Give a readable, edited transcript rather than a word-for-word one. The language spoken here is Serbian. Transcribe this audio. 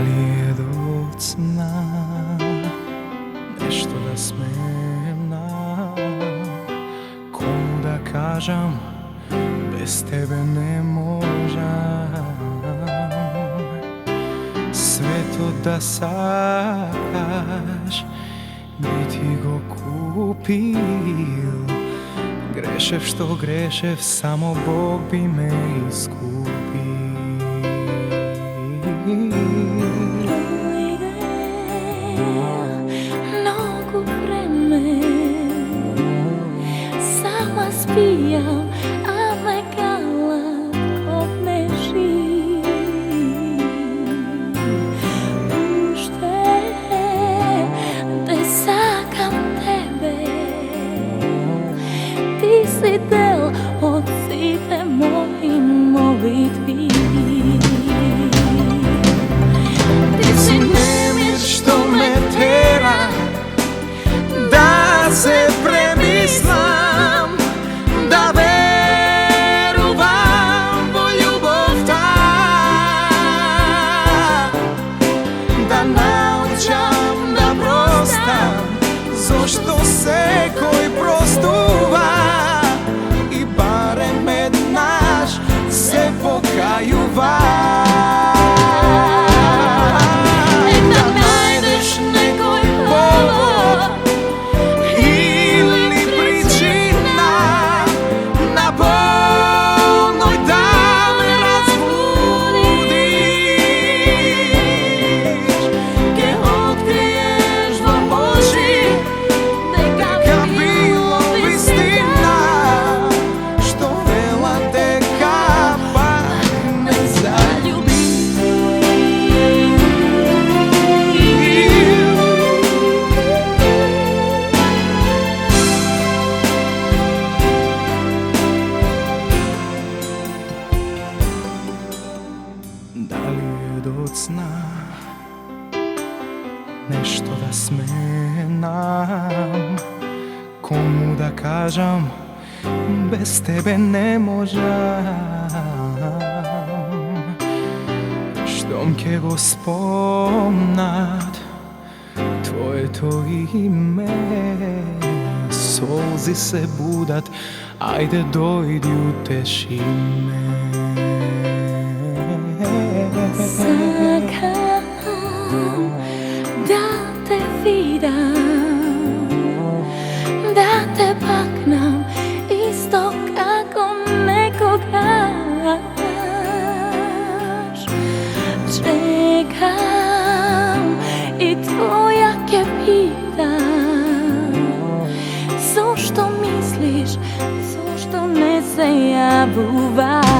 li je do cna nešto da smem komu da kažem, bez tebe ne možem sve to da sakaš, bi ti go kupil. Grešev što grešev, samo Bog bi me iskupil. Mnogo vreme sama spijam, a me glatko neži. Ušte te sakam tebe, ti si del od site mojih molitvi. Ti si nemir što me tera da se premislam, da veruvam u ljubav ta, da naučam da prostam, zašto se koji prostuva i barem med naš se pokajuva. Da li je do cna nešto da smem komu da kažem, bez tebe ne možem. Štom ke go spomnat tvoje to ime, solzi se budat, ajde dojdi uteši me. Sakam da te vidam, da te paknam isto kako nekogaš. Čekam i tvoja ke pitam, zašto misliš, zašto ne se javuvaš?